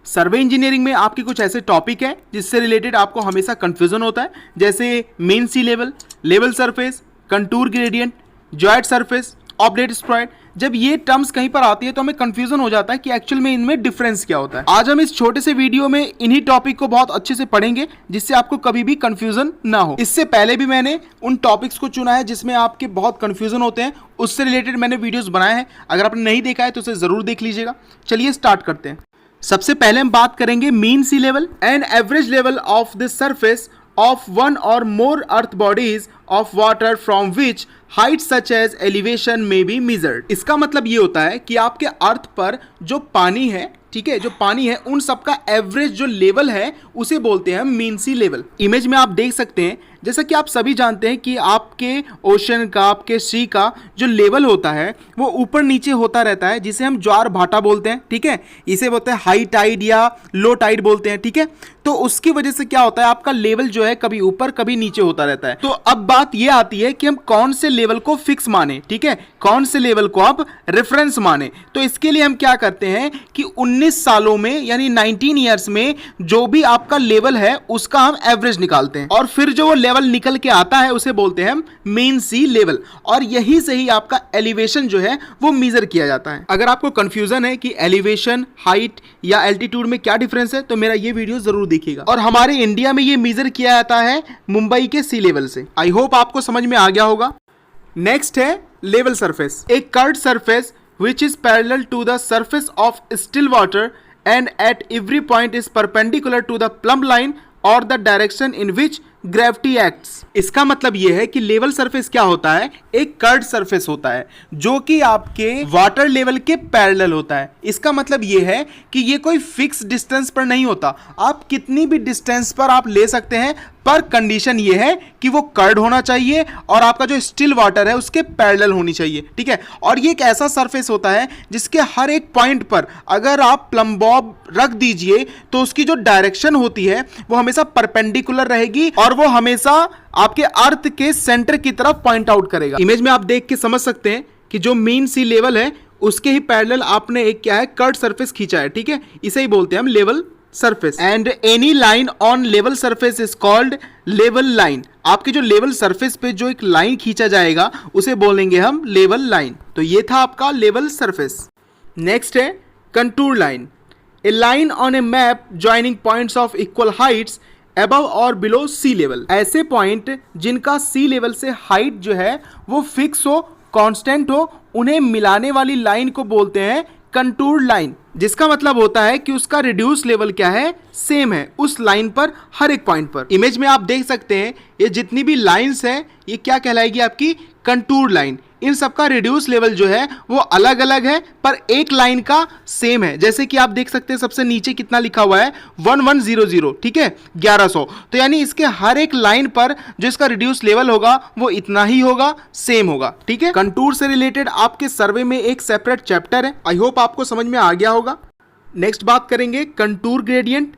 सर्वे engineering में आपके कुछ ऐसे टॉपिक है जिससे रिलेटेड आपको हमेशा कंफ्यूजन होता है, जैसे mean sea level, level surface, contour gradient, joint surface, oblate spheroid. जब ये टर्म्स कहीं पर आती है तो हमें कंफ्यूजन हो जाता है कि एक्चुअल में इनमें डिफरेंस क्या होता है। आज हम इस छोटे से वीडियो में इन्हीं टॉपिक को बहुत अच्छे से पढ़ेंगे जिससे आपको कभी भी कंफ्यूजन ना हो। इससे पहले भी मैंने उन टॉपिक्स को चुना है जिसमें आपके बहुत कंफ्यूजन होते हैं, उससे रिलेटेड मैंने वीडियोस बनाए हैं। अगर आपने नहीं देखा है तो उसे जरूर देख लीजिएगा। चलिए स्टार्ट करते हैं। सबसे पहले हम बात करेंगे mean sea level and average level of the surface of one or more earth bodies of water from which height such as elevation may be measured। इसका मतलब ये होता है कि आपके अर्थ पर जो पानी है, ठीक है, जो पानी है उन सबका एवरेज जो लेवल है उसे बोलते हैं मीन सी लेवल। इमेज में आप देख सकते हैं, जैसा कि आप सभी जानते हैं कि आपके ओशन का, आपके सी का जो लेवल होता है वो ऊपर नीचे होता रहता है, जिसे हम ज्वार भाटा बोलते हैं, ठीक है। इसे बोलते हैं हाई टाइड या लो टाइड बोलते हैं, ठीक है। तो उसकी वजह से क्या होता है, आपका लेवल जो है कभी ऊपर कभी नीचे होता रहता है। तो अब बात ये आती है कि हम कौन से लेवल को फिक्स माने, ठीक है, कौन से लेवल को आप रेफरेंस माने। तो इसके लिए हम क्या करते हैं कि 19 सालों में यानी 19 ईयर्स में जो भी आपका लेवल है उसका हम एवरेज निकालते हैं और फिर जो वो लेवल निकल के आता है उसे बोलते हैं हम मीन सी लेवल। और यही से ही आपका एलिवेशन जो है वो मेजर किया जाता है। अगर आपको कंफ्यूजन है कि एलिवेशन, हाइट या एल्टीट्यूड में क्या डिफरेंस है तो मेरा ये वीडियो जरूर देखिएगा। और हमारे इंडिया में ये मेजर किया जाता है मुंबई के सी लेवल से। आई होप आपको समझ में आ गया होगा। नेक्स्ट है level surface, A curved surface which is parallel to the surface of still water and at every point is perpendicular to the plumb line or the direction in which gravity acts. इसका मतलब यह है कि level surface क्या होता है, एक curved surface होता है जो कि आपके वाटर लेवल के पैरेलल होता है। इसका मतलब यह है कि ये कोई फिक्स डिस्टेंस पर नहीं होता, आप कितनी भी डिस्टेंस पर आप ले सकते हैं, पर कंडीशन ये है कि वो कर्व्ड होना चाहिए और आपका जो स्टिल वाटर है उसके पैरेलल होनी चाहिए, ठीक है। और ये एक ऐसा सरफेस होता है जिसके हर एक पॉइंट पर अगर आप प्लम्ब बॉब रख दीजिए तो उसकी जो डायरेक्शन होती है वो हमेशा परपेंडिकुलर रहेगी और वो हमेशा आपके अर्थ के सेंटर की तरफ पॉइंट आउट करेगा। इमेज में आप देख के समझ सकते हैं कि जो मीन सी लेवल है उसके ही पैरेलल आपने एक क्या है, कर्व्ड सरफेस खींचा है, ठीक है। इसे ही बोलते हैं हम level surface. And any line on level surface is called level line. आपके जो लेवल सरफेस पे जो एक लाइन खींचा जाएगा उसे बोलेंगे हम लेवल लाइन। तो ये था आपका लेवल सरफेस। नेक्स्ट है contour line, A line on A map joining points of equal Heights above और बिलो सी लेवल। ऐसे पॉइंट जिनका सी लेवल से हाइट जो है वो फिक्स हो, कांस्टेंट हो, उन्हें मिलाने वाली लाइन को बोलते हैं कंटूर लाइन, जिसका मतलब होता है कि उसका रिड्यूस लेवल क्या है, सेम है उस लाइन पर हर एक पॉइंट पर। इमेज में आप देख सकते हैं ये जितनी भी लाइंस हैं ये क्या कहलाएगी, आपकी कंटूर लाइन। इन सबका रिड्यूस लेवल जो है वो अलग अलग है पर एक लाइन का सेम है। जैसे कि आप देख सकते हैं सबसे नीचे कितना लिखा हुआ है, 1100, ठीक है, 1100। तो यानी इसके हर एक लाइन पर जो इसका रिड्यूस लेवल होगा वो इतना ही होगा, सेम होगा, ठीक है। कंटूर से रिलेटेड आपके सर्वे में एक सेपरेट चैप्टर है, आई होप आपको समझ में आ गया होगा। नेक्स्ट बात करेंगे contour gradient,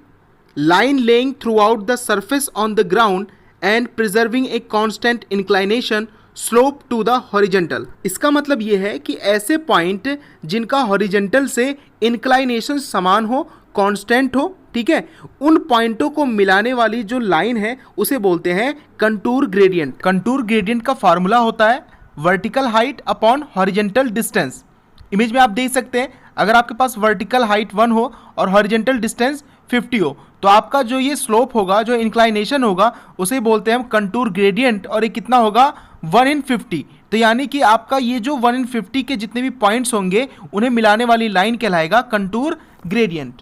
line lying throughout the surface on the ground and preserving a constant inclination slope to the horizontal. इसका मतलब यह है कि ऐसे पॉइंट जिनका हॉरिजेंटल से इंक्लाइनेशन समान हो, कांस्टेंट हो, ठीक है, उन पॉइंटों को मिलाने वाली जो लाइन है उसे बोलते हैं कंटूर ग्रेडियंट। कंटूर ग्रेडियंट का फार्मूला होता है vertical height upon horizontal distance. Image में आप देख सकते हैं अगर आपके पास वर्टिकल हाइट 1 हो और हॉरिजेंटल डिस्टेंस 50 हो तो आपका जो ये स्लोप होगा, जो इंक्लाइनेशन होगा उसे बोलते हैं हम कंटूर ग्रेडियंट और ये कितना होगा 1/50। तो यानी कि आपका ये जो 1/50 के जितने भी पॉइंट्स होंगे उन्हें मिलाने वाली लाइन कहलाएगा कंटूर ग्रेडियंट।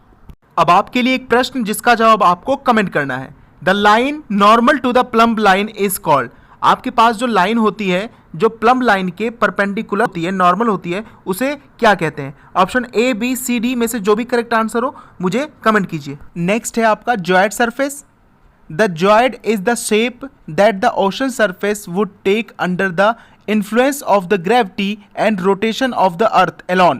अब आपके लिए एक प्रश्न जिसका जवाब आपको कमेंट करना है, the line normal to the plumb line is called. आपके पास जो लाइन होती है जो प्लम्ब लाइन के परपेंडिकुलर होती है, नॉर्मल होती है, उसे क्या कहते हैं। Option A, B, C, D में से जो भी करेक्ट आंसर हो मुझे कमेंट कीजिए। नेक्स्ट है आपका joint surface, the joint is the shape that the ocean surface would take under the influence of the gravity and rotation of the earth alone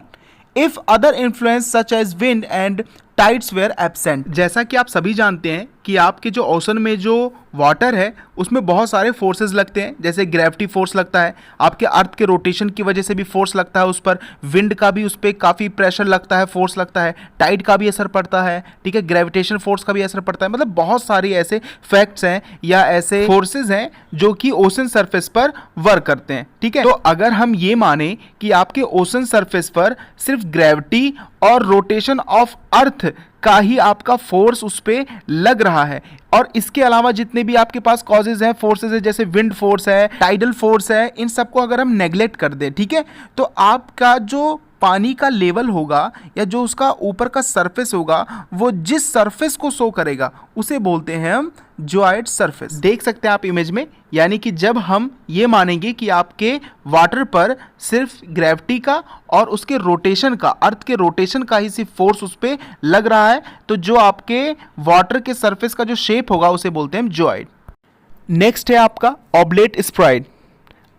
if other influence such as wind and tides were absent. जैसा कि आप सभी जानते हैं कि कि आपके जो ओशन में जो वाटर है उसमें बहुत सारे फोर्सेस लगते हैं, जैसे ग्रेविटी फोर्स लगता है, आपके अर्थ के रोटेशन की वजह से भी फोर्स लगता है उस पर, विंड का भी उस पर काफ़ी प्रेशर लगता है, फोर्स लगता है, टाइड का भी असर पड़ता है, ठीक है, ग्रेविटेशन फोर्स का भी असर पड़ता है। मतलब बहुत सारी ऐसे फैक्ट्स हैं या ऐसे फोर्सेज हैं जो कि ओशन सरफेस पर वर्क करते हैं, ठीक है। तो अगर हम ये माने कि आपके ओशन सरफेस पर सिर्फ ग्रेविटी और रोटेशन ऑफ अर्थ का ही आपका फोर्स उस पर लग रहा है, और इसके अलावा जितने भी आपके पास कॉजेज हैं, फोर्सेज है, जैसे विंड फोर्स है, टाइडल फोर्स है, इन सबको अगर हम नेग्लेक्ट कर दें, ठीक है, तो आपका जो पानी का लेवल होगा या जो उसका ऊपर का सरफेस होगा वो जिस सरफेस को शो करेगा उसे बोलते हैं हम जॉइंट सरफेस। देख सकते हैं आप इमेज में, यानी कि जब हम ये मानेंगे कि आपके वाटर पर सिर्फ ग्रेविटी का और उसके रोटेशन का, अर्थ के रोटेशन का ही सिर्फ फोर्स उस पर लग रहा है, तो जो आपके वाटर के सरफेस का जो शेप होगा उसे बोलते हैं जॉइंट। नेक्स्ट है आपका oblate स्प्राइड।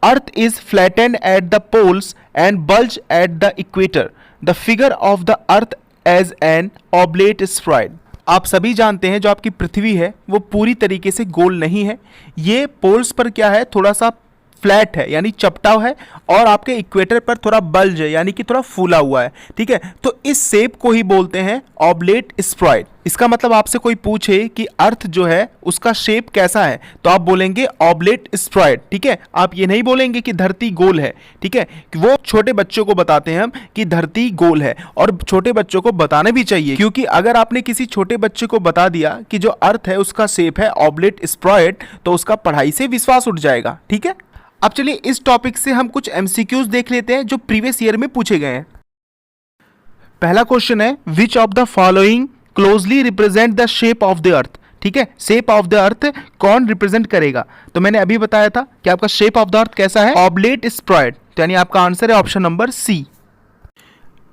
Earth is flattened at the poles and bulge at the equator. The figure of the Earth as an oblate spheroid. आप सभी जानते हैं जो आपकी पृथ्वी है वो पूरी तरीके से गोल नहीं है, ये पोल्स पर क्या है, थोड़ा सा फ्लैट है यानी चपटाव है, और आपके इक्वेटर पर थोड़ा बल्ज है यानी कि थोड़ा फूला हुआ है, ठीक है। तो इस शेप को ही बोलते हैं ऑब्लेट स्फेरॉइड। इसका मतलब आपसे कोई पूछे कि अर्थ जो है उसका शेप कैसा है तो आप बोलेंगे ऑब्लेट स्फेरॉइड, ठीक है। आप ये नहीं बोलेंगे कि धरती गोल है, ठीक है। वो छोटे बच्चों को बताते हैं हम कि धरती गोल है, और छोटे बच्चों को बताना भी चाहिए, क्योंकि अगर आपने किसी छोटे बच्चे को बता दिया कि जो अर्थ है उसका शेप है ऑब्लेट स्फेरॉइड तो उसका पढ़ाई से विश्वास उठ जाएगा, ठीक है। अब चलिए इस टॉपिक से हम कुछ एमसीक्यूज देख लेते हैं जो प्रीवियस ईयर में पूछे गए हैं। पहला क्वेश्चन है which of the following closely represent the shape of the अर्थ, ठीक है। शेप ऑफ द अर्थ कौन रिप्रेजेंट करेगा, तो मैंने अभी बताया था कि आपका शेप ऑफ द अर्थ कैसा है, ऑब्लेट स्फेरॉइड, तो यानी आपका आंसर है option number C.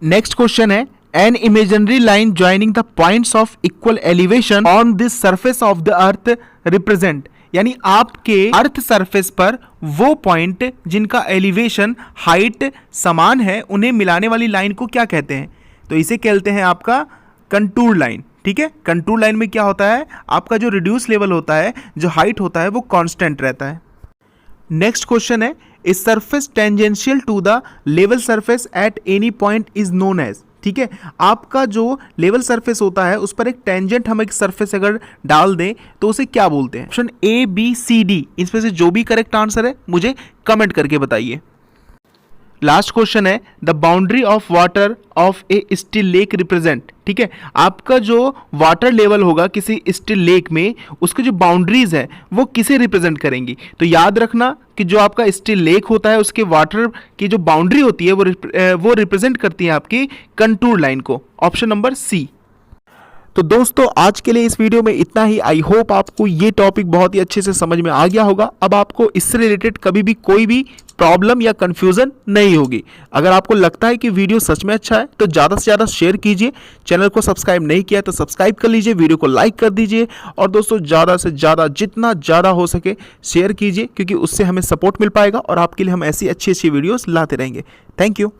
Next question है an imaginary line joining the points of equal elevation on this surface of the earth represent, यानी आपके अर्थ सरफेस पर वो पॉइंट जिनका एलिवेशन हाइट समान है उन्हें मिलाने वाली लाइन को क्या कहते हैं, तो इसे कहते हैं आपका कंटूर लाइन, ठीक है। कंटूर लाइन में क्या होता है, आपका जो रिड्यूस लेवल होता है, जो हाइट होता है वो कांस्टेंट रहता है। नेक्स्ट क्वेश्चन है a surface tangential to the level surface at any point is known as, ठीक है। आपका जो लेवल सरफेस होता है उस पर एक टेंजेंट हम एक सरफेस अगर डाल दें तो उसे क्या बोलते हैं। Option A B C D, इसमें से जो भी करेक्ट आंसर है मुझे कमेंट करके बताइए। लास्ट क्वेश्चन है the boundary of water of A still lake represent, ठीक है। आपका जो वाटर लेवल होगा किसी स्टिल लेक में उसके जो बाउंड्रीज है वो किसे रिप्रेजेंट करेंगी, तो याद रखना कि जो आपका स्टिल लेक होता है उसके वाटर की जो बाउंड्री होती है वो रिप्रेजेंट करती है आपकी कंटूर लाइन को, ऑप्शन नंबर सी। तो दोस्तों आज के लिए इस वीडियो में इतना ही। आई होप आपको ये टॉपिक बहुत ही अच्छे से समझ में आ गया होगा। अब आपको इससे रिलेटेड कभी भी कोई भी प्रॉब्लम या कंफ्यूजन नहीं होगी। अगर आपको लगता है कि वीडियो सच में अच्छा है तो ज़्यादा से ज़्यादा शेयर कीजिए। चैनल को सब्सक्राइब नहीं किया तो सब्सक्राइब कर लीजिए, वीडियो को लाइक कर दीजिए, और दोस्तों ज़्यादा से ज़्यादा जितना ज़्यादा हो सके शेयर कीजिए, क्योंकि उससे हमें सपोर्ट मिल पाएगा और आपके लिए हम ऐसी अच्छी अच्छी वीडियोज़ लाते रहेंगे। Thank you.